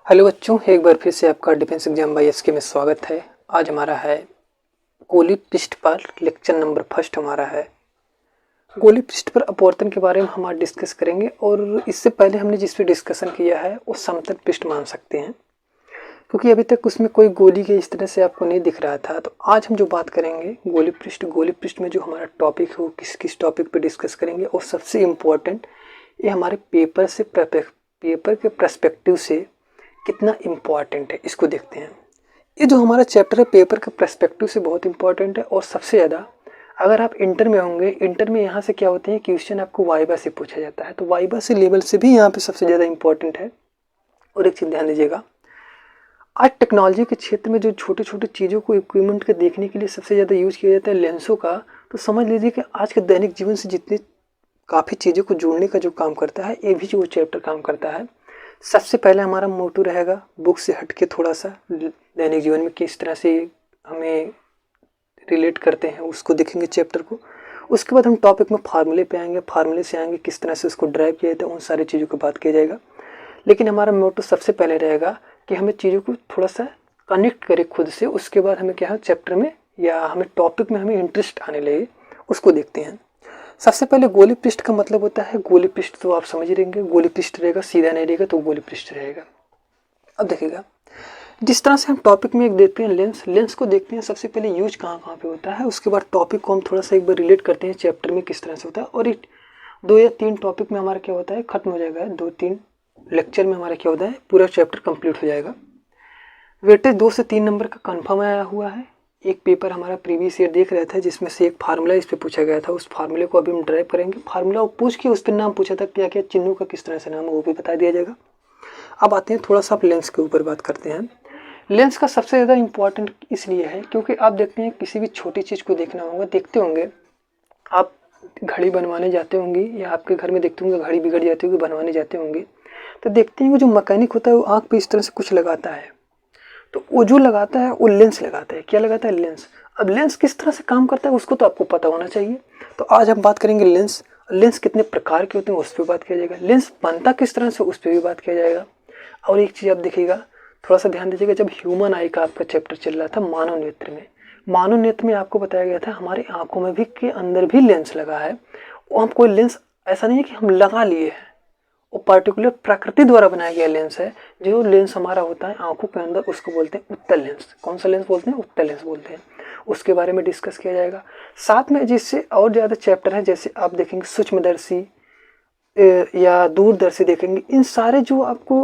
Hello बच्चों, एक बार फिर से आपका डिफेंस एग्जाम बाई एसके में स्वागत है। आज हमारा है गोली पृष्ठ पर लेक्चर नंबर फर्स्ट हमारा है। गोली पृष्ठ पर अपवर्तन के बारे में हम आज डिस्कस करेंगे और इससे पहले हमने जिस पे डिस्कशन किया है वो समतल पृष्ठ मान सकते हैं, क्योंकि अभी तक उसमें कोई गोली के इस तरह से आपको नहीं दिख रहा था। तो आज हम जो बात करेंगे गोली पृष्ठ में जो हमारा टॉपिक है वो किस किस टॉपिक पर डिस्कस करेंगे, और सबसे इम्पोर्टेंट ये हमारे पेपर के पर्सपेक्टिव से कितना इम्पॉर्टेंट है इसको देखते हैं। ये जो हमारा चैप्टर है पेपर के पर्सपेक्टिव से बहुत इम्पॉर्टेंट है, और सबसे ज़्यादा अगर आप इंटर में होंगे, इंटर में यहाँ से क्या होते हैं क्वेश्चन आपको वाइवा से पूछा जाता है, तो वाइवा से लेवल से भी यहाँ पे सबसे ज़्यादा इम्पॉर्टेंट है। और एक चीज़ ध्यान दीजिएगा, आज टेक्नोलॉजी के क्षेत्र में जो छोटे छोटे चीज़ों को इक्विपमेंट के देखने के लिए सबसे ज़्यादा यूज़ किया जाता है लेंसों का, तो समझ लीजिए कि आज के दैनिक जीवन से जितनी काफ़ी चीज़ों को जोड़ने का जो काम करता है, ये भी जो चैप्टर काम करता है। सबसे पहले हमारा मोटो रहेगा बुक से हटके थोड़ा सा दैनिक जीवन में किस तरह से हमें रिलेट करते हैं उसको देखेंगे चैप्टर को। उसके बाद हम टॉपिक में फार्मूले पे आएंगे, फार्मूले से आएंगे किस तरह से उसको ड्राइव किया जाता है, उन सारी चीज़ों की बात किया जाएगा। लेकिन हमारा मोटो सबसे पहले रहेगा कि हमें चीज़ों को थोड़ा सा कनेक्ट करें खुद से, उसके बाद हमें क्या है चैप्टर में या हमें टॉपिक में हमें इंटरेस्ट आने लगे, उसको देखते हैं। सबसे पहले गोली पृष्ठ का मतलब होता है, गोली पृष्ठ तो आप समझ रहेंगे, गोली पृष्ठ रहेगा, सीधा नहीं रहेगा तो गोली पृष्ठ रहेगा। अब देखिएगा जिस तरह से हम टॉपिक में एक देखते हैं लेंस को देखते हैं सबसे पहले यूज कहाँ कहाँ पे होता है, उसके बाद टॉपिक को हम थोड़ा सा एक बार रिलेट करते हैं चैप्टर में किस तरह से होता है, और एक 2 या 3 टॉपिक में हमारा क्या होता है खत्म हो जाएगा। 2-3 लेक्चर में हमारा क्या होता है पूरा चैप्टर कंप्लीट हो जाएगा। वेटेज 2 से 3 नंबर का कन्फर्म आया हुआ है। एक पेपर हमारा प्रीवियस ईयर देख रहा था जिसमें से एक फार्मूला इस पे पूछा गया था, उस फार्मूले को अभी हम ड्राइव करेंगे। फार्मूला को पूछ के उस पर नाम पूछा था क्या क्या चिन्हों का किस तरह से नाम है वो भी बता दिया जाएगा। अब आते हैं थोड़ा सा आप लेंस के ऊपर बात करते हैं। लेंस का सबसे ज़्यादा इंपॉर्टेंट इसलिए है क्योंकि आप देखते हैं किसी भी छोटी चीज़ को देखना होगा, देखते होंगे आप घड़ी बनवाने जाते होंगे या आपके घर में देखते होंगे घड़ी बिगड़ जाती होगी, बनवाने जाते होंगे तो देखते हैं जो मैकेनिक होता है वो आँख पे इस तरह से कुछ लगाता है, तो वो जो लगाता है वो लेंस लगाता है। क्या लगाता है? लेंस। अब लेंस किस तरह से काम करता है उसको तो आपको पता होना चाहिए। तो आज हम बात करेंगे लेंस कितने प्रकार के होते हैं उस पर बात किया जाएगा, लेंस बनता किस तरह से उस पर भी बात किया जाएगा। और एक चीज़ आप देखिएगा, थोड़ा सा ध्यान दीजिएगा, जब ह्यूमन आई का आपका चैप्टर चल रहा था मानव नेत्र में, मानव नेत्र में आपको बताया गया था हमारे आंखों में भी के अंदर भी लेंस लगा है। वो हम कोई लेंस ऐसा नहीं है कि हम लगा लिए हैं, वो पार्टिकुलर प्रकृति द्वारा बनाया गया लेंस है। जो लेंस हमारा होता है आंखों के अंदर उसको बोलते हैं उत्तल लेंस। कौन सा लेंस बोलते हैं? उत्तल लेंस बोलते हैं। उसके बारे में डिस्कस किया जाएगा। साथ में जिससे और ज़्यादा चैप्टर है, जैसे आप देखेंगे सूक्ष्मदर्शी या दूरदर्शी देखेंगे, इन सारे जो आपको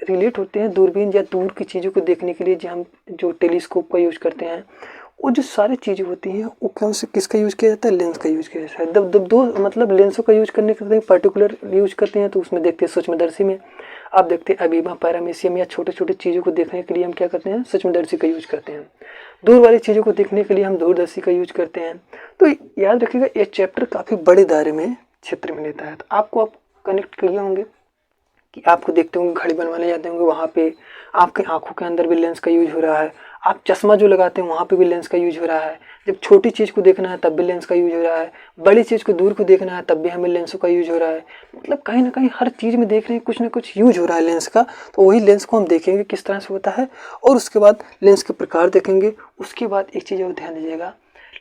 रिलेट होते हैं दूरबीन या दूर की चीज़ों को देखने के लिए जो हम जो टेलीस्कोप का यूज करते हैं, वो जो सारी चीज़ें होती हैं वो कौन से किसका यूज़ किया जाता है? लेंस का यूज़ किया जाता है। जब दो मतलब लेंसों का यूज़ करने के पर्टिकुलर यूज़ करते हैं तो उसमें देखते हैं सूक्ष्मदर्शी में आप देखते हैं अबीबा पैरामीशियम या छोटे छोटे चीज़ों को देखने के लिए हम क्या करते हैं? सूक्ष्मदर्शी का यूज़ करते हैं। दूर वाली चीज़ों को देखने के लिए हम दूरदर्शी का यूज करते हैं। तो याद रखिएगा ये चैप्टर काफ़ी बड़े दायरे में क्षेत्र में लेता है। तो आपको आप कनेक्ट किए होंगे कि आपको देखते होंगे घड़ी बनवाने जाते होंगे, वहाँ पे आपके आंखों के अंदर भी लेंस का यूज हो रहा है। आप चश्मा जो लगाते हैं वहाँ पे भी लेंस का यूज हो रहा है। जब छोटी चीज़ को देखना है तब भी लेंस का यूज हो रहा है, बड़ी चीज़ को दूर को देखना है तब भी हमें लेंसों का यूज हो रहा है। मतलब कहीं ना कहीं हर चीज़ में देख रहे हैं कुछ ना कुछ यूज हो रहा है लेंस का। तो वही लेंस को हम देखेंगे किस तरह से होता है, और उसके बाद लेंस के प्रकार देखेंगे। उसके बाद एक चीज़ और ध्यान दीजिएगा,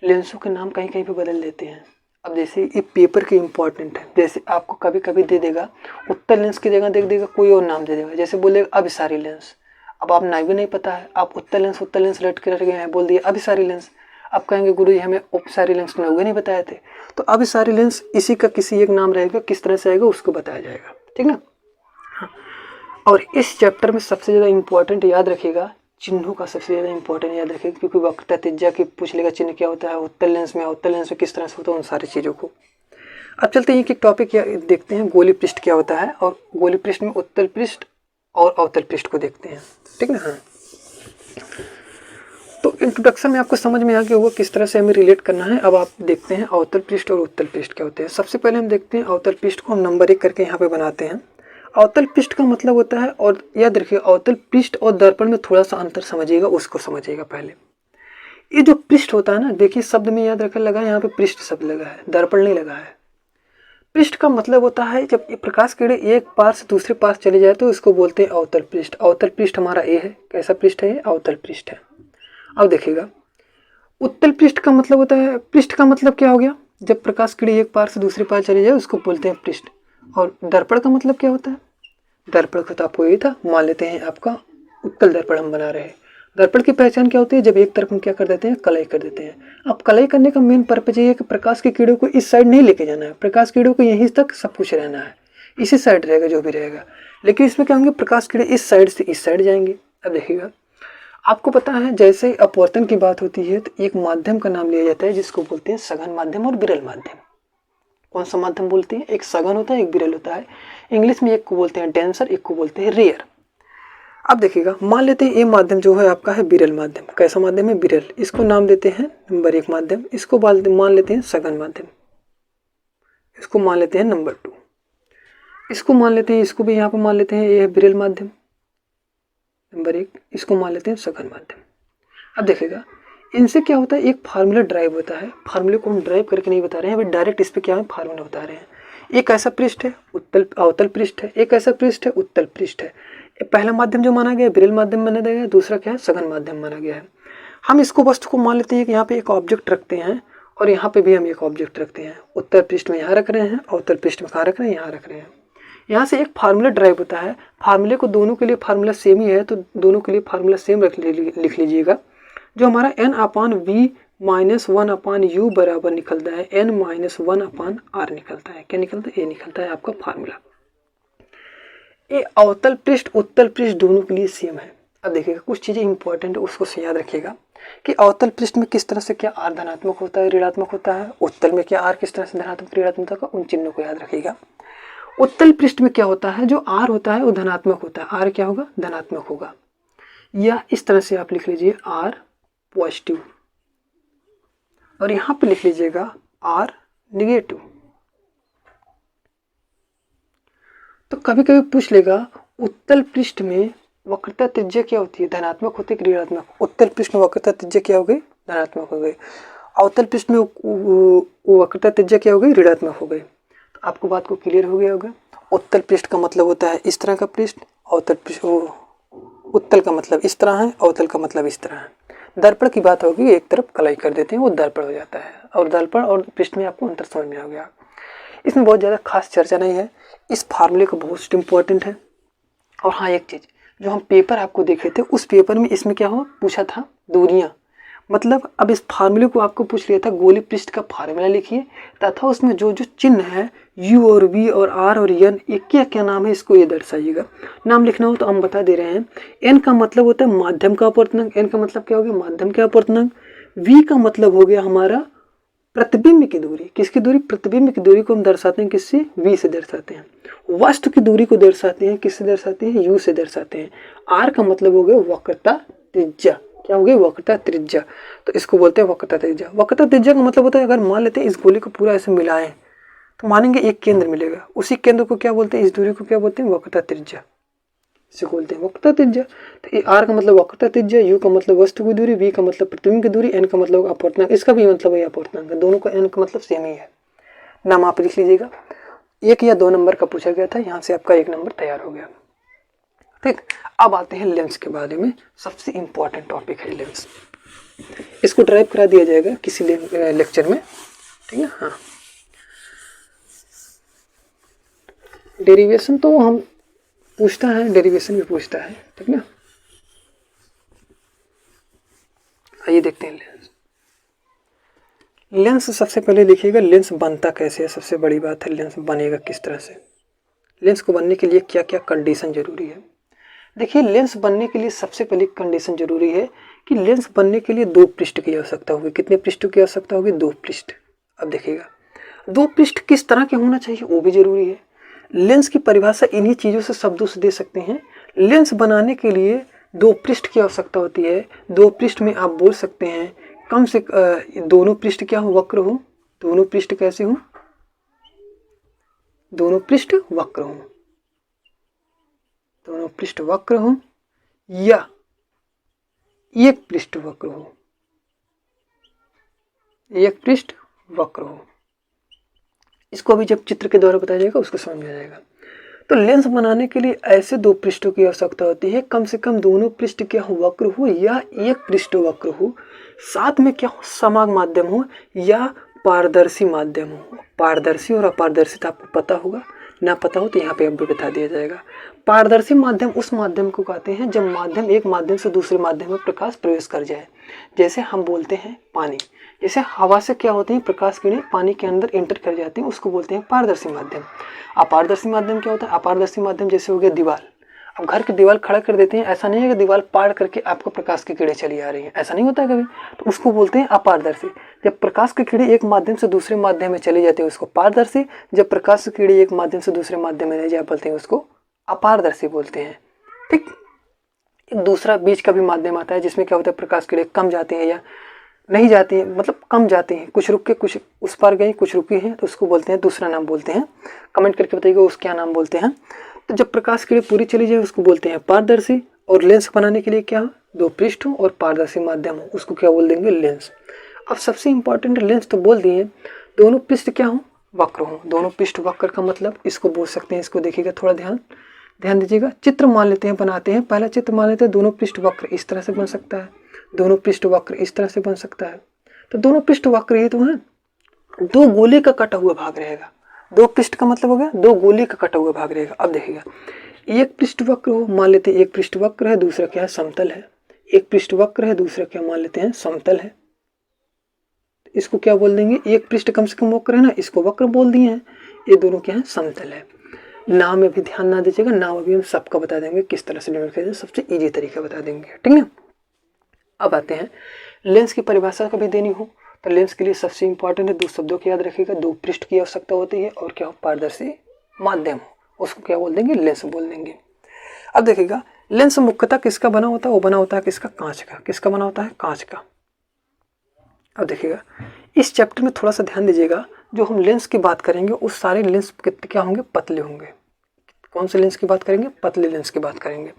लेंसों के नाम कहीं कहीं पर बदल देते हैं। अब जैसे ये पेपर के इम्पोर्टेंट है, जैसे आपको कभी कभी दे देगा उत्तर लेंस की जगह देख देगा कोई और नाम दे देगा, जैसे बोलेगा अभिसारी लेंस। अब आप ना भी नहीं पता है, आप उत्तर लेंस रट के रट गए हैं, बोल दिए अभिसारी लेंस। आप कहेंगे गुरु जी हमें उपसारी लेंस नौगे नहीं बताए थे। तो अभिसारी लेंस इसी का किसी एक नाम रहेगा, किस तरह से आएगा उसको बताया जाएगा, ठीक ना। हाँ। और इस चैप्टर में सबसे ज़्यादा इंपॉर्टेंट याद रखिएगा, चिन्हों का सबसे ज़्यादा इंपॉर्टेंट याद रखिएगा, क्योंकि वक्रता त्रिज्या के पूछ लेगा चिन्ह क्या होता है, उत्तर लेंस में किस तरह से होता है, उन सारी चीज़ों को। अब चलते हैं कि टॉपिक देखते हैं गोली पृष्ठ क्या होता है, और गोली पृष्ठ में उत्तल पृष्ठ और अवतल पृष्ठ को देखते हैं, ठीक ना। हाँ, तो इंट्रोडक्शन में आपको समझ में आ गया होगा किस तरह से हमें रिलेट करना है। अब आप देखते हैं अवतल पृष्ठ और उत्तल पृष्ठ क्या होते हैं। सबसे पहले हम देखते हैं अवतल पृष्ठ को, हम नंबर 1 करके यहाँ पे बनाते हैं। अवतल पृष्ठ का मतलब होता है, और याद रखिए अवतल पृष्ठ और दर्पण में थोड़ा सा अंतर समझिएगा, उसको समझिएगा पहले। ये जो पृष्ठ होता है ना, देखिए शब्द में याद रखा लगा है, यहाँ पे पृष्ठ शब्द लगा है, दर्पण नहीं लगा है। पृष्ठ का मतलब होता है जब ये प्रकाश किरण एक पार से दूसरे पार चले जाए तो इसको बोलते हैं अवतल पृष्ठ। अवतल पृष्ठ हमारा ये है, कैसा पृष्ठ है ये? अवतल पृष्ठ है। अब देखिएगा, उत्तल पृष्ठ का मतलब होता है, पृष्ठ का मतलब क्या हो गया? जब प्रकाश किरण एक पार से दूसरे पार चले जाए उसको बोलते हैं पृष्ठ। और दर्पण का मतलब क्या होता है? दर्पण का तो आपको यही था, मान लेते हैं आपका उत्तल दर्पण हम बना रहे हैं। दर्पण की पहचान क्या होती है? जब एक तरफ हम क्या कर देते हैं? कलई कर देते हैं। अब कलई करने का मेन पर्पज ये है कि प्रकाश की किरणों को इस साइड नहीं लेके जाना है, प्रकाश किरणों को यहीं तक सब कुछ रहना है, इसी साइड रहेगा जो भी रहेगा। लेकिन इसमें क्या होंगे? प्रकाश किरण इस साइड से इस साइड जाएंगे। अब देखिएगा, आपको पता है जैसे ही अपवर्तन की बात होती है तो एक माध्यम का नाम लिया जाता है जिसको बोलते हैं सघन माध्यम और विरल माध्यम। कौन सा माध्यम बोलते हैं? एक सघन होता है, एक विरल होता है। इंग्लिश में एक को बोलते हैं डेंसर, एक को बोलते हैं रेयर। अब देखिएगा, मान लेते हैं ये माध्यम जो है आपका है विरल माध्यम। कैसा माध्यम है? विरल। इसको नाम देते हैं नंबर 1 माध्यम। इसको मान लेते हैं सघन माध्यम। इसको मान लेते हैं नंबर 2। इसको मान लेते हैं, इसको भी यहाँ पर मान लेते हैं, ये है विरल माध्यम नंबर 1। इसको मान लेते हैं सघन माध्यम। अब देखिएगा, इनसे क्या होता है? एक फार्मूला ड्राइव होता है। फार्मूले को हम ड्राइव करके नहीं बता रहे हैं, डायरेक्ट इस पे क्या है? फार्मूला बता रहे हैं। एक ऐसा पृष्ठ है उत्तल अवतल पृष्ठ है, एक ऐसा पृष्ठ है उत्तल पृष्ठ है। पहला माध्यम जो माना गया विरल माध्यम माना गया है, दूसरा क्या है? सघन माध्यम माना गया है। हम इसको वस्तु को मान लेते हैं कि यहाँ पे एक ऑब्जेक्ट रखते हैं और यहाँ पे भी हम एक ऑब्जेक्ट रखते हैं। उत्तर पृष्ठ में यहाँ रख रहे हैं, अवतल पृष्ठ में कहाँ रख रहे हैं? यहाँ रख रहे हैं। यहाँ से एक फार्मूला ड्राइव होता है। फार्मूले को दोनों के लिए फार्मूला सेम ही है तो दोनों के लिए फार्मूला सेम लिख लीजिएगा। जो हमारा n/v - 1/u बराबर निकलता है n - 1/r निकलता है। क्या निकलता है? ये निकलता है आपका फार्मूला। ये अवतल पृष्ठ उत्तल पृष्ठ दोनों के लिए सेम है। अब देखिएगा, कुछ चीजें इंपॉर्टेंट है उसको याद रखिएगा कि अवतल पृष्ठ में किस तरह से क्या r धनात्मक होता है, ऋणात्मक होता है। उत्तल में क्या r किस तरह से धनात्मक ऋणात्मक होता है, उन चिन्हों को याद रखिएगा। उत्तल पृष्ठ में क्या होता है? जो r होता है वो धनात्मक होता है। r क्या होगा? धनात्मक होगा। या इस तरह से आप लिख लीजिए r पॉजिटिव और यहां पे लिख लीजिएगा r निगेटिव। तो कभी कभी पूछ लेगा उत्तल पृष्ठ में वक्रता त्रिज्या क्या होती है? धनात्मक होती है कि ऋणात्मक? उत्तल पृष्ठ में वक्रता त्रिज्या क्या हो गई? धनात्मक हो गई। अवतल पृष्ठ में वक्रता त्रिज्या क्या हो गई? ऋणात्मक हो गई। तो आपको बात को क्लियर हो गया होगा। उत्तल पृष्ठ का मतलब होता है इस तरह का पृष्ठ, अवतल पृष्ठ उत्तल का मतलब इस तरह है, अवतल का मतलब इस तरह है। दर्पण की बात होगी, एक तरफ कलाई कर देते हैं वो दर्पण हो जाता है। और दर्पण और पृष्ठ में आपको अंतर समझ में आ गया। इसमें बहुत ज़्यादा खास चर्चा नहीं है, इस फार्मूले को बहुत इम्पोर्टेंट है। और हाँ, एक चीज़ जो हम पेपर आपको देखे थे उस पेपर में इसमें क्या हो पूछा था? दूरियाँ। मतलब अब इस फार्मूले को आपको पूछ लिया था गोलीय पृष्ठ का फार्मूला लिखिए तथा उसमें जो जो चिन्ह है u और v और r और n ये क्या क्या नाम है इसको ये दर्शाइएगा। नाम लिखना हो तो हम बता दे रहे हैं। n का मतलब होता है माध्यम का अपवर्तनांक। n का मतलब क्या हो गया? माध्यम का अपवर्तनांक। v का मतलब हो गया हमारा प्रतिबिंब की दूरी। किसकी दूरी? प्रतिबिंब की दूरी को हम दर्शाते हैं किससे? v से दर्शाते हैं। वस्तु की दूरी को दर्शाते हैं किससे दर्शाते हैं? u से दर्शाते हैं। r का मतलब हो गया वक्रता त्रिज्या। क्या हो गई? वक्रता त्रिज्या। तो इसको बोलते हैं वक्रता त्रिज्या। वक्रता त्रिज्या का मतलब होता है अगर मान लेते हैं इस गोले को पूरा ऐसे मिलाएं तो मानेंगे एक केंद्र मिलेगा, उसी केंद्र को क्या बोलते हैं? इस दूरी को क्या बोलते हैं? वक्रता त्रिज्या। इसे बोलते हैं वक्रता त्रिज्या। तो ये r का मतलब वक्रता त्रिज्या, u का मतलब वस्तु की दूरी, v का मतलब प्रतिबिंब की दूरी, n का मतलब अपवर्तनांक। इसका भी मतलब है अपवर्तनांक। दोनों का n का मतलब सेम ही है। नाम आप लिख लीजिएगा। 1 या 2 नंबर का पूछा गया था, यहाँ से आपका 1 नंबर तैयार हो गया। ठीक, अब आते हैं लेंस के बारे में। सबसे इंपॉर्टेंट टॉपिक है लेंस। इसको ड्राइव करा दिया जाएगा किसी लेक्चर में, ठीक है। हाँ, डेरिवेशन तो हम पूछता है, डेरिवेशन भी पूछता है, ठीक ना। आइए देखते हैं लेंस। लेंस सबसे पहले लिखिएगा लेंस बनता कैसे है। सबसे बड़ी बात है लेंस बनेगा किस तरह से। लेंस को बनने के लिए क्या क्या कंडीशन जरूरी है। देखिए, लेंस बनने के लिए सबसे पहली कंडीशन जरूरी है कि लेंस बनने के लिए 2 पृष्ठ की आवश्यकता होगी। कितने पृष्ठों की आवश्यकता होगी? 2 पृष्ठ। अब देखिएगा 2 पृष्ठ किस तरह के होना चाहिए वो भी जरूरी है। लेंस की परिभाषा इन्हीं चीज़ों से शब्दों से दे सकते हैं। लेंस बनाने के लिए 2 पृष्ठ की आवश्यकता होती है। 2 पृष्ठ में आप बोल सकते हैं कम से दोनों पृष्ठ क्या हो? वक्र हो। दोनों पृष्ठ कैसे हो? दोनों पृष्ठ वक्र हो। दोनों पृष्ठ वक्र हो या एक पृष्ठ वक्र हो। एक पृष्ठ वक्र हो। इसको अभी जब चित्र के द्वारा बताया जाएगा उसको समझ में आ जाएगा। तो लेंस बनाने के लिए ऐसे दो पृष्ठों की आवश्यकता होती है, कम से कम दोनों पृष्ठ क्या हो, वक्र हो या एक पृष्ठ वक्र हो, साथ में क्या हो, समान माध्यम हो या पारदर्शी माध्यम हो। पारदर्शी और अपारदर्शिता आपको पता होगा, ना पता हो तो यहाँ पे अब भी बता दिया जाएगा। पारदर्शी माध्यम उस माध्यम को कहते हैं जब माध्यम एक माध्यम से दूसरे माध्यम में प्रकाश प्रवेश कर जाए। जैसे हम बोलते हैं पानी, जैसे हवा से क्या होती है, प्रकाश किरणें पानी के अंदर एंटर कर जाती हैं, उसको बोलते हैं पारदर्शी माध्यम। अपारदर्शी माध्यम क्या होता है, अपारदर्शी माध्यम जैसे हो गया दीवार। अब घर की दीवार खड़ा कर देते हैं, ऐसा नहीं है कि दीवार पार करके आपको प्रकाश की किरणें चली आ रही हैं, ऐसा नहीं होता है कभी, तो उसको बोलते हैं अपारदर्शी। जब प्रकाश की किरणें एक माध्यम से दूसरे माध्यम में चली जाती है उसको पारदर्शी, जब प्रकाश की किरणें एक माध्यम से दूसरे माध्यम में नहीं जा पाते हैं उसको अपारदर्शी बोलते हैं। ठीक, एक दूसरा बीच का भी माध्यम आता है जिसमें क्या होता है, प्रकाश की किरणें कम जाती हैं या नहीं जाती हैं, मतलब कम जाती हैं, कुछ रुक के कुछ उस पार गई, कुछ रुकी हैं, तो उसको बोलते हैं, दूसरा नाम बोलते हैं। कमेंट करके बताइएगा उस क्या नाम बोलते हैं। तो जब प्रकाश की किरण पूरी चली जाए उसको बोलते हैं पारदर्शी। और लेंस बनाने के लिए क्या हो, दो पृष्ठ हो और पारदर्शी माध्यम हो, उसको क्या बोल देंगे, लेंस। अब सबसे इंपॉर्टेंट लेंस तो बोल दिए, दोनों पृष्ठ क्या हो, वक्र हो। दोनों पृष्ठ वक्र का मतलब इसको बोल सकते हैं, इसको देखिएगा, थोड़ा ध्यान दीजिएगा। चित्र मान लेते हैं, बनाते हैं। पहला चित्र मान लेते हैं, दोनों पृष्ठ वक्र इस तरह से बन सकता है, दोनों पृष्ठ वक्र इस तरह से बन सकता है। तो दोनों पृष्ठ वक्र ये तो है, दो गोले का कटा हुआ भाग रहेगा। दो पृष्ठ का मतलब हो गया दो गोले का कटा हुआ भाग रहेगा। अब देखिएगा, एक पृष्ठ वक्र हो, मान लेते हैं एक पृष्ठ वक्र है, दूसरा क्या है, समतल है। एक पृष्ठ वक्र है, दूसरा क्या मान लेते हैं, समतल है। इसको क्या बोल देंगे, एक पृष्ठ कम से कम वक्र है ना, इसको वक्र बोल दिए हैं। ये दोनों क्या है, समतल है। नाम में भी ध्यान ना दीजिएगा, नाम अभी हम सबका बता देंगे किस तरह से डिनोट करेंगे, सबसे इजी तरीका बता देंगे, ठीक है। अब आते हैं लेंस की परिभाषा कभी देनी हो तो लेंस के लिए सबसे इंपॉर्टेंट है, दो शब्दों की याद रखिएगा, दो पृष्ठ की आवश्यकता होती है और क्या हो, पारदर्शी माध्यम हो, उसको क्या बोल देंगे, लेंस बोल देंगे। अब देखिएगा, लेंस मुख्यतः किसका बना होता है, वो बना होता है किसका, कांच का। किसका बना होता है, कांच का। अब देखिएगा, इस चैप्टर में थोड़ा सा ध्यान दीजिएगा, जो हम लेंस की बात करेंगे उस सारे लेंस क्या होंगे, पतले होंगे। कौन से लेंस की बात करेंगे, पतले लेंस की बात करेंगे।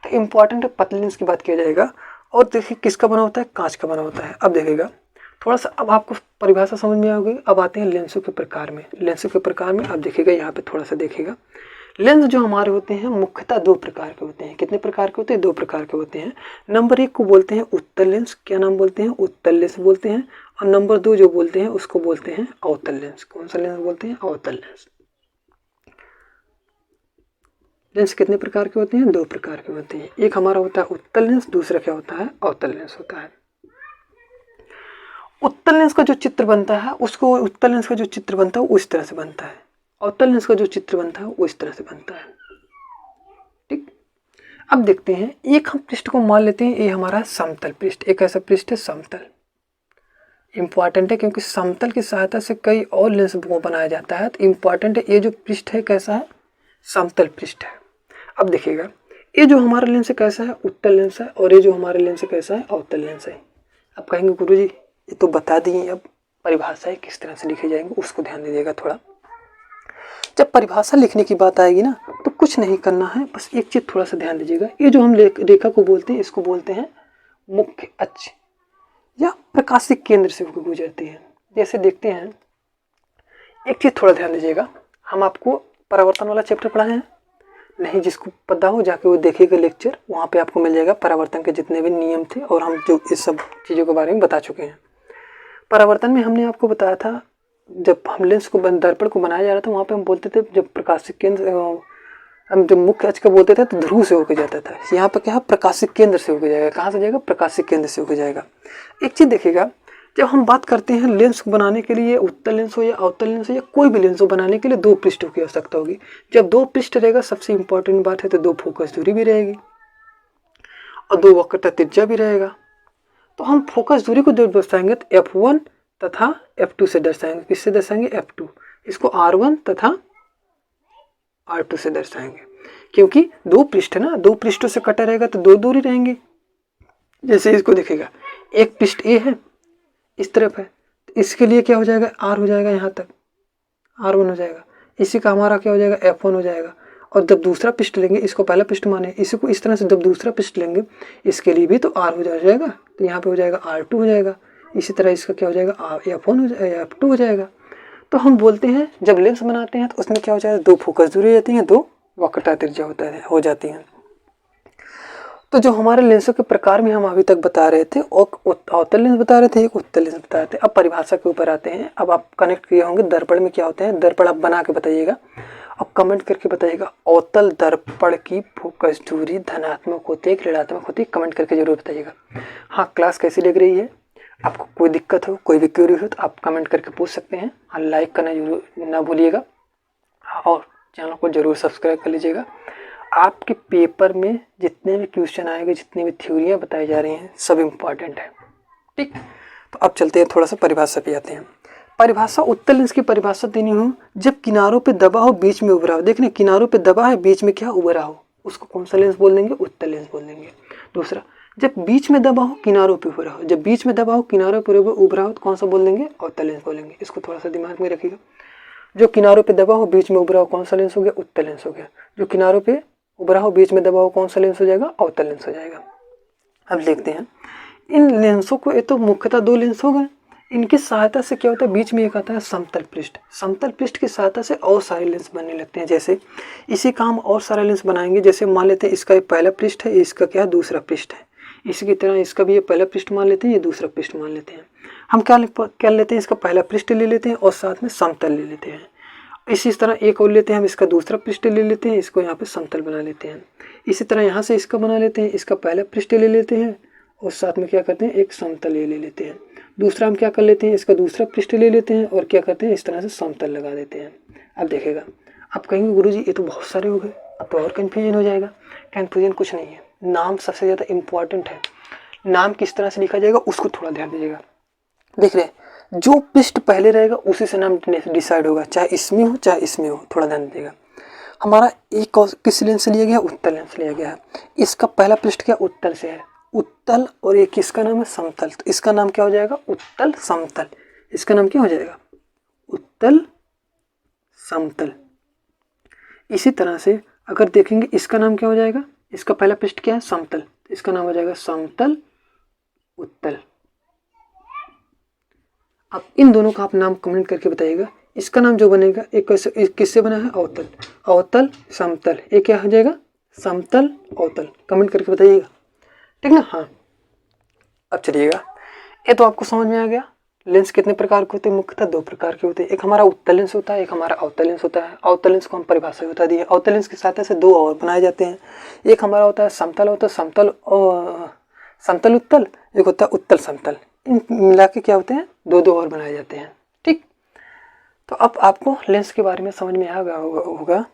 तो इंपॉर्टेंट है, पतले लेंस की बात किया जाएगा। और देखिए किसका बना होता है, कांच का बना होता है। अब देखिएगा थोड़ा सा, अब आपको परिभाषा समझ में आ गई। अब आते हैं लेंसों के प्रकार में। लेंसों के प्रकार में अब देखिएगा, यहाँ पे थोड़ा सा देखिएगा, लेंस जो हमारे होते हैं मुख्यतः दो प्रकार के होते हैं। कितने प्रकार के होते हैं, दो प्रकार के होते हैं। नंबर एक को बोलते हैं उत्तल लेंस, क्या नाम बोलते हैं, उत्तल लेंस बोलते हैं। और नंबर दो जो बोलते हैं उसको बोलते हैं अवतल लेंस। कौन सा लेंस बोलते हैं, अवतल लेंस। लेंस कितने प्रकार के होते हैं, दो प्रकार के होते हैं। एक हमारा होता है उत्तल लेंस, दूसरा क्या होता है, अवतल लेंस होता है। उत्तल लेंस का जो चित्र बनता है उसको, उत्तल लेंस का जो चित्र बनता है वो इस तरह से बनता है, अवतल लेंस का जो चित्र बनता है वो इस तरह से बनता है। ठीक, अब देखते हैं, एक हम पृष्ठ को मान लेते हैं, ये हमारा समतल पृष्ठ, एक ऐसा पृष्ठ है समतल। इंपॉर्टेंट है क्योंकि समतल की सहायता से कई और लेंस को बनाया जाता है। तो इंपॉर्टेंट है, ये जो पृष्ठ है कैसा है, समतल पृष्ठ है। अब देखिएगा, ये जो हमारा लेंस है कैसा है, उत्तल लेंस है, और ये जो हमारा लेंस है कैसा है, अवतल लेंस है। अब कहेंगे गुरुजी ये तो बता दिए, अब परिभाषाएं किस तरह से लिखे जाएंगे उसको ध्यान दीजिएगा थोड़ा। जब परिभाषा लिखने की बात आएगी ना तो कुछ नहीं करना है, बस एक चीज थोड़ा सा ध्यान दीजिएगा। ये जो हम रेखा को बोलते हैं इसको बोलते हैं मुख्य अक्ष या प्रकाशिक केंद्र से होकर गुजरती है। जैसे देखते हैं, एक चीज थोड़ा ध्यान दीजिएगा, हम आपको परावर्तन वाला चैप्टर पढ़ाए हैं नहीं, जिसको पता हो जाके वो देखिएगा लेक्चर, वहाँ पे आपको मिल जाएगा परावर्तन के जितने भी नियम थे और हम जो इस सब चीज़ों के बारे में बता चुके हैं। परावर्तन में हमने आपको बताया था, जब हम लेंस को दर्पण को बनाया जा रहा था वहाँ पे हम बोलते थे, जब प्रकाशिक केंद्र हम जब मुख्य अक्ष का बोलते थे तो ध्रुव से होकर जाता था। यहाँ पर क्या है, प्रकाशिक केंद्र से होकर जाएगा। कहाँ से जाएगा, प्रकाशिक केंद्र से होकर जाएगा। एक चीज़ देखिएगा, जब हम बात करते हैं लेंस को बनाने के लिए, उत्तल लेंस हो या अवतल लेंस हो या कोई भी लेंस हो बनाने के लिए दो पृष्ठों की आवश्यकता होगी। जब दो पृष्ठ रहेगा, सबसे इंपॉर्टेंट बात है तो दो फोकस दूरी भी रहेगी और दो वक्रता त्रिज्या भी रहेगा। तो हम फोकस दूरी को दर्शाएंगे तो F1 तथा F2 से दर्शाएंगे। किससे दर्शाएंगे, F2। इसको R1 तथा R2 से दर्शाएंगे, क्योंकि दो पृष्ठ ना, दो पृष्ठों से कटा रहेगा तो दो दूरी रहेंगी। जैसे इसको देखिएगा, एक पृष्ठ A है, इस तरफ है, तो इसके लिए क्या हो जाएगा, R हो जाएगा, यहाँ तक R1 हो जाएगा। इसी का हमारा क्या हो जाएगा, F1 हो जाएगा। और जब दूसरा पृष्ठ लेंगे, इसको पहला पृष्ठ माने, इसी को इस तरह से जब दूसरा पृष्ठ लेंगे इसके लिए भी तो R हो जाएगा, तो यहाँ पे हो जाएगा R2 हो जाएगा। इसी तरह इसका क्या हो जाएगा, F1 हो जाएगा, F2 हो जाएगा। तो हम बोलते हैं जब लेंस बनाते हैं तो उसमें क्या हो जाता है, 2 फोकस दूरी हो जाती हैं, 2 वक्रता त्रिज्या हो जाती हैं। तो जो हमारे लेंसों के प्रकार में हम अभी तक बता रहे थे, अवतल लेंस बता रहे थे, एक उत्तल लेंस बता रहे थे। अब परिभाषा के ऊपर आते हैं। अब आप कनेक्ट किए होंगे दर्पण में क्या होते हैं, दर्पण आप बना के बताइएगा और कमेंट करके बताइएगा। अवतल दर्पण की फोकस दूरी धनात्मक होती है, ऋणात्मक होती है, कमेंट करके जरूर बताइएगा। हाँ, क्लास कैसी लग रही है, आपको कोई दिक्कत हो, कोई भी क्वेरी हो तो आप कमेंट करके पूछ सकते हैं। हाँ, लाइक करना जरूर ना भूलिएगा और चैनल को जरूर सब्सक्राइब कर लीजिएगा। आपके पेपर में जितने भी क्वेश्चन आएंगे, जितनी भी थ्योरियाँ बताई जा रही हैं, सब इम्पॉर्टेंट है। ठीक, तो अब चलते हैं थोड़ा सा परिभाषा पे आते हैं। परिभाषा, उत्तल लेंस की परिभाषा देनी हो, जब किनारों पे दबा हो, बीच में उभरा हो। देखने, किनारों पे दबा है, बीच में क्या उभरा हो, उसको कौन सा लेंस बोल देंगे, उत्तल लेंस बोल देंगे। दूसरा, जब बीच में दबा हो, किनारों पे उभरा हो। जब बीच में दबा हो, किनारों पर उभरा हो तो कौन सा बोल देंगे, अवतल लेंस बोलेंगे। इसको थोड़ा सा दिमाग में रखिएगा। जो किनारों पे दबा हो, बीच में उभरा हो, कौन सा लेंस हो गया, उत्तल लेंस हो गया। जो किनारों पे उभरा हो, बीच में दबा हो, कौन सा लेंस हो जाएगा, अवतल लेंस हो जाएगा। अब देखते हैं इन लेंसों को। ये तो मुख्यतः 2 लेंस हो गए। इनकी सहायता से क्या होता है, बीच में एक आता है समतल पृष्ठ। समतल पृष्ठ की सहायता से और सारे लेंस बनने लगते हैं। जैसे इसी का हम और सारे लेंस बनाएंगे। जैसे मान लेते हैं इसका ये पहला पृष्ठ है, इसका क्या है, दूसरा पृष्ठ है। इसी की तरह इसका भी ये पहला पृष्ठ मान लेते हैं, ये दूसरा पृष्ठ मान लेते हैं। हम क्या लेते हैं, इसका पहला पृष्ठ ले लेते हैं और साथ में समतल ले लेते हैं। इसी तरह एक और लेते हैं हम, इसका दूसरा पृष्ठ ले लेते हैं, इसको यहाँ पे समतल बना लेते हैं। इसी तरह यहाँ से इसका बना लेते हैं, इसका पहला पृष्ठ ले लेते हैं और साथ में क्या करते हैं, एक समतल ले लेते हैं। दूसरा हम क्या कर लेते हैं, इसका दूसरा पृष्ठ ले लेते हैं और क्या करते हैं, इस तरह से समतल लगा देते हैं। अब देखेगा, आप कहेंगे गुरुजी ये तो बहुत सारे हो गए, अब तो और कन्फ्यूजन हो जाएगा। कन्फ्यूजन कुछ नहीं है, नाम सबसे ज़्यादा इम्पॉर्टेंट है। नाम किस तरह से लिखा जाएगा उसको थोड़ा ध्यान दीजिएगा। देख रहे हैं, जो पृष्ठ पहले रहेगा उसी से नाम डिसाइड होगा, चाहे इसमें हो चाहे इसमें हो। थोड़ा ध्यान दीजिएगा। हमारा एक किस लेंस से लिया गया, उत्तल लेंस लिया गया है। इसका पहला पृष्ठ क्या उत्तल से है, उत्तल, और एक किसका नाम है, समतल। तो इसका नाम क्या हो जाएगा, उत्तल समतल। इसका नाम क्या हो जाएगा, उत्तल समतल। इसी तरह से अगर देखेंगे इसका नाम क्या हो जाएगा, इसका पहला पृष्ठ क्या है, समतल, इसका नाम हो जाएगा समतल उत्तल। अब इन दोनों का आप नाम कमेंट करके बताइएगा। इसका नाम जो बनेगा, एक किससे बना है, अवतल, अवतल समतल। ये क्या हो जाएगा, समतल अवतल। कमेंट करके बताइएगा, ठीक ना। हाँ, अब चलिएगा, ये तो आपको समझ में आ गया। लेंस कितने प्रकार के होते हैं, मुख्यतः 2 प्रकार के होते हैं। एक हमारा उत्तल लेंस होता है, एक हमारा अवतल लेंस होता है। अवतल लेंस को हम परिभाषा बता दिए। अवतल लेंस की सहायता से 2 और बनाए जाते हैं। एक हमारा होता है समतल होता है, समतल उत्तल, एक होता है उत्तल समतल। इन मिला के क्या होते हैं, 2 और बनाए जाते हैं। ठीक, तो अब आपको लेंस के बारे में समझ में आ गया होगा।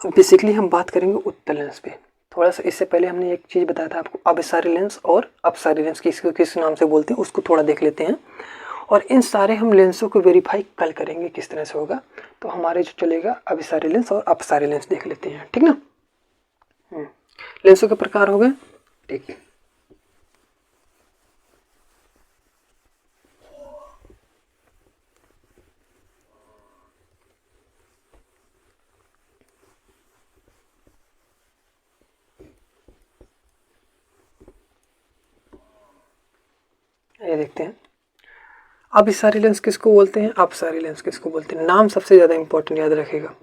बेसिकली हम बात करेंगे उत्तल लेंस पे। थोड़ा सा इससे पहले हमने एक चीज़ बताया था आपको, अभिसारी लेंस और अपसारी लेंस किस नाम से बोलते हैं, उसको थोड़ा देख लेते हैं। और इन सारे हम लेंसों को वेरीफाई कल करेंगे किस तरह से होगा। तो हमारे जो चलेगा अभिसारी लेंस और अपसारी लेंस देख लेते हैं, ठीक ना। लेंसों के प्रकार हो गए, ठीक। ये देखते हैं, अभिसारी लेंस किसको बोलते हैं, अपसारी लेंस किसको बोलते हैं। नाम सबसे ज़्यादा इंपॉर्टेंट याद रखेगा।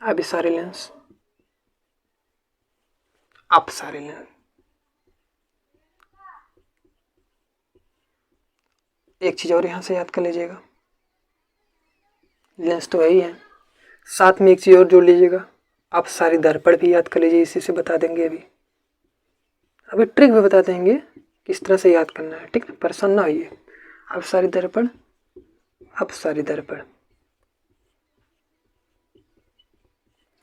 अभिसारी लेंस, अपसारी लेंस। एक चीज़ और यहाँ से याद कर लीजिएगा, लेंस तो यही है, साथ में एक चीज़ और जोड़ लीजिएगा, अपसारी दर्पण भी याद कर लीजिए। इसी से बता देंगे, अभी ट्रिक भी बता देंगे किस तरह से याद करना है, ठीक है, परेशान ना होइए। अपसारी दर्पण, अपसारी दर्पण,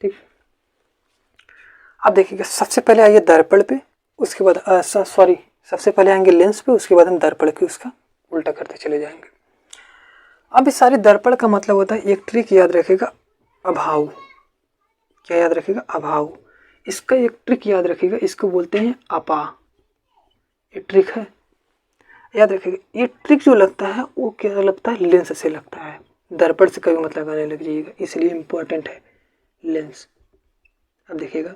ठीक। अब देखिएगा, सबसे पहले आइए दर्पण पे, उसके बाद सबसे पहले आएंगे लेंस पे, उसके बाद हम दर्पण की उसका उल्टा करते चले जाएंगे। अब इस सारे दर्पण का मतलब होता है, एक ट्रिक याद रखेगा, अभाव। क्या याद रखेगा, अभाव। इसका एक ट्रिक याद रखेगा, इसको बोलते हैं अपा। ये ट्रिक है, याद रखेगा। ये ट्रिक जो लगता है वो क्या लगता है, लेंस से लगता है। दर्पण से कभी मत लगाने लग जाइएगा, इसलिए इम्पोर्टेंट है लेंस। अब देखिएगा,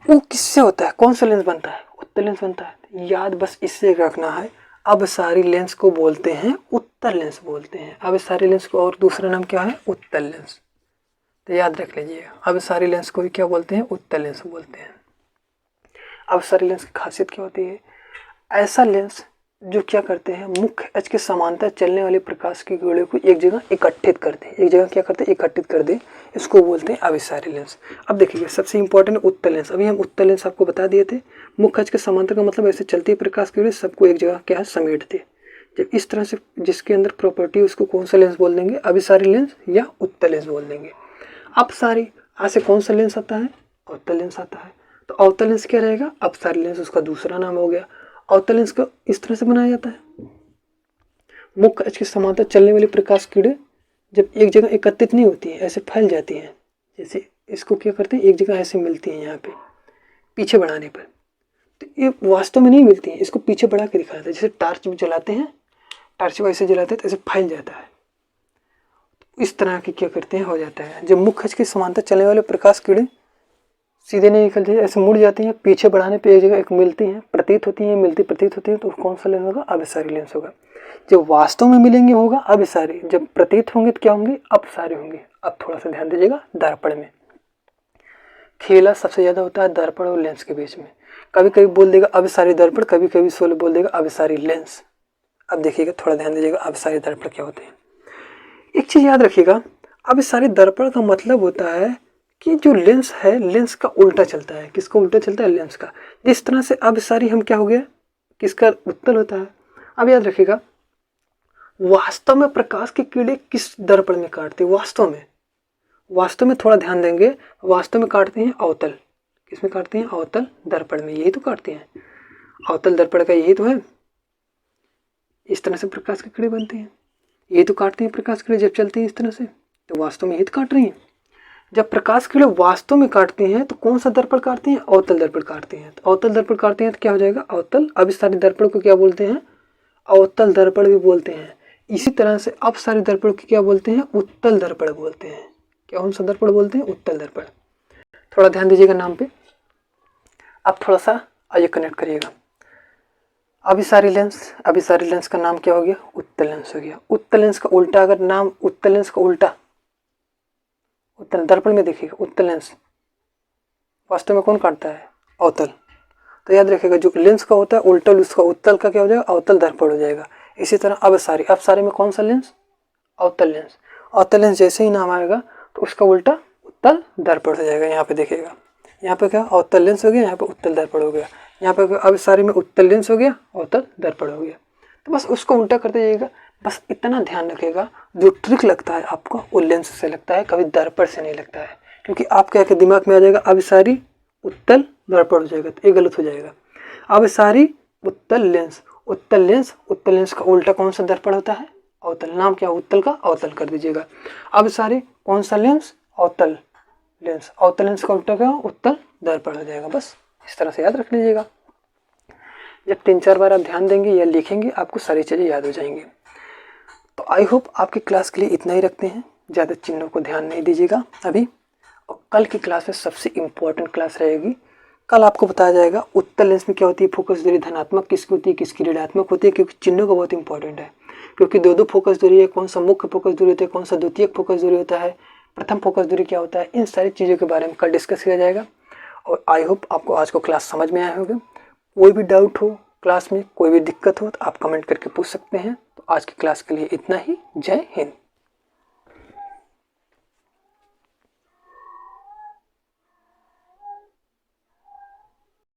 वो किससे होता है, कौन सा लेंस बनता है, उत्तल लेंस बनता है। याद बस इससे रखना है, अभिसारी लेंस को बोलते हैं उत्तल लेंस बोलते हैं। अभिसारी लेंस को और दूसरा नाम क्या है? उत्तल लेंस। तो याद रख लीजिएगा, अभिसारी लेंस को भी क्या बोलते हैं? उत्तल लेंस बोलते हैं। अभिसारी लेंस की खासियत क्या होती है? ऐसा लेंस जो क्या करते हैं, मुख्य अक्ष के समांतर चलने वाले प्रकाश की किरणों को एक जगह इकट्ठित करते हैं। एक जगह क्या करते हैं? इकट्ठित कर दे, इसको बोलते हैं अभिसारी लेंस। अब देखिए सबसे इंपॉर्टेंट उत्तल लेंस। अभी हम उत्तल लेंस आपको बता दिए थे। मुख्य अक्ष के समांतर का मतलब ऐसे चलती है प्रकाश की किरणें सबको एक जगह क्या है? समेट दे। जब इस तरह से जिसके अंदर प्रॉपर्टी उसको कौन सा लेंस बोल देंगे? अभिसारी लेंस या उत्तल लेंस बोल देंगे। अपसारी आज से कौन सा लेंस आता है? अवतल लेंस आता है। तो अवतल लेंस क्या रहेगा? अपसारी लेंस उसका दूसरा नाम हो गया। अवतल लेंस को इस तरह से बनाया जाता है, मुख्य अक्ष के समांतर चलने वाली प्रकाश किरणें जब एक जगह एकत्रित नहीं होती है, ऐसे फैल जाती हैं। जैसे इसको क्या करते हैं, एक जगह ऐसे मिलती हैं यहाँ पे पीछे बढ़ाने पर, तो ये वास्तव में नहीं मिलती है, इसको पीछे बढ़ा के दिखाते हैं। जैसे टार्च जलाते हैं, टार्च को ऐसे जलाते हैं तो ऐसे फैल जाता है। तो इस तरह की क्या करते हैं, हो जाता है। जब मुख्य अक्ष के समांतर चलने वाले प्रकाश किरणें सीधे नहीं निकलती है, ऐसे मुड़ जाती हैं, पीछे बढ़ाने पे एक जगह एक मिलती हैं, प्रतीत होती हैं, मिलती प्रतीत होती हैं, तो कौन सा लेंस होगा? अभिसारी लेंस होगा। जब वास्तव में मिलेंगे होगा अभिसारी, जब प्रतीत होंगे तो क्या होंगे? अपसारी होंगे। अब थोड़ा सा ध्यान दीजिएगा, दर्पण में खेला सबसे ज्यादा होता है दर्पण और लेंस के बीच में। कभी कभी बोल देगा अभिसारी दर्पण, कभी कभी सोल बोल देगा अभिसारी लेंस। अब देखिएगा, थोड़ा ध्यान दीजिएगा, अभिसारी दर्पण क्या होते हैं। एक चीज याद रखिएगा, अभिसारी दर्पण का मतलब होता है कि जो लेंस है, लेंस का उल्टा चलता है। किसका उल्टा चलता है? लेंस का। जिस तरह से अभिसारी हम क्या हो गया, किसका? उत्तल होता है। अब याद रखिएगा, वास्तव में प्रकाश की किरणें किस दर्पण में काटते हैं? वास्तव में थोड़ा ध्यान देंगे, वास्तव में काटते हैं अवतल। किस में काटते हैं? अवतल दर्पण में। यही तो काटते हैं, अवतल दर्पण का यही तो है। इस तरह से प्रकाश की किरणें बनती हैं, यही तो काटते हैं प्रकाश की किरणें जब चलती हैं इस तरह से, तो वास्तव में यही तो काट रही हैं। जब प्रकाश की किरणें वास्तव में काटते हैं तो कौन सा दर्पण काटते हैं? अवतल दर्पण काटते हैं। तो अवतल दर्पण काटते हैं तो क्या हो जाएगा? अवतल। अभिसारी दर्पण को क्या बोलते हैं? अवतल दर्पण भी बोलते हैं। इसी तरह से अपसारी दर्पण को क्या बोलते हैं? उत्तल दर्पण बोलते हैं। क्या कौन सा दर्पण बोलते हैं? उत्तल दर्पण। थोड़ा ध्यान दीजिएगा नाम पे। अब थोड़ा सा आइए कनेक्ट करिएगा। अभिसारी लेंस का नाम क्या हो गया? उत्तल लेंस हो गया। उत्तल लेंस का उल्टा अगर नाम, उत्तल लेंस का उल्टा, उत्तल दर्पण में देखिएगा, उत्तल लेंस वास्तव में कौन काटता है? अवतल। तो याद रखिएगा, जो लेंस का होता है उल्टल, उसका उत्तल का क्या हो जाएगा? अवतल दर्पण हो जाएगा। इसी तरह अपसारी में कौन सा लेंस? अवतल लेंस। अवतल लेंस जैसे ही नाम आएगा तो उसका उल्टा उत्तल दर्पण हो जाएगा। यहाँ पे देखिएगा, यहाँ पे क्या? अवतल लेंस हो गया, यहाँ पे उत्तल दर्पण हो गया। यहाँ पे अभिसारी में उत्तल लेंस हो गया, अवतल दर्पण हो गया। तो बस उसको उल्टा करते जाइएगा। बस इतना ध्यान रखिएगा, जो ट्रिक लगता है आपको वो लेंस से लगता है, कभी दर्पण से नहीं लगता है। क्योंकि आपके आके दिमाग में आ जाएगा अभिसारी उत्तल दर्पण हो जाएगा, तो ये गलत हो जाएगा। अभिसारी उत्तल लेंस, उत्तल लेंस का उल्टा कौन सा दर्पण होता है? अवतल। नाम क्या? उत्तल का अवतल कर दीजिएगा। अभिसारी कौन सा लेंस? अवतल लेंस। अवतल लेंस का उल्टा क्या? उत्तल दर्पण हो जाएगा। बस इस तरह से याद रख लीजिएगा। जब 3-4 बार आप ध्यान देंगे या लिखेंगे, आपको सारी चीज़ें याद हो जाएंगी। तो आई होप आपकी क्लास के लिए इतना ही रखते हैं, ज़्यादा चिन्हों को ध्यान नहीं दीजिएगा अभी। और कल की क्लास में सबसे इम्पोर्टेंट क्लास रहेगी। कल आपको बताया जाएगा उत्तल लेंस में क्या होती है, फोकस दूरी धनात्मक किसकी होती है, किसकी ऋणात्मक होती है, क्योंकि चिन्हों का बहुत इंपॉर्टेंट है। क्योंकि दो फोकस दूरी है, कौन सा मुख्य फोकस दूरी होता है, कौन सा द्वितीयक फोकस दूरी होता है, प्रथम फोकस दूरी क्या होता है, इन सारी चीज़ों के बारे में कल डिस्कस किया जाएगा। और आई होप आपको आज को क्लास समझ में आया होगा। कोई भी डाउट हो, क्लास में कोई भी दिक्कत हो तो आप कमेंट करके पूछ सकते हैं। तो आज की क्लास के लिए इतना ही। जय हिंद।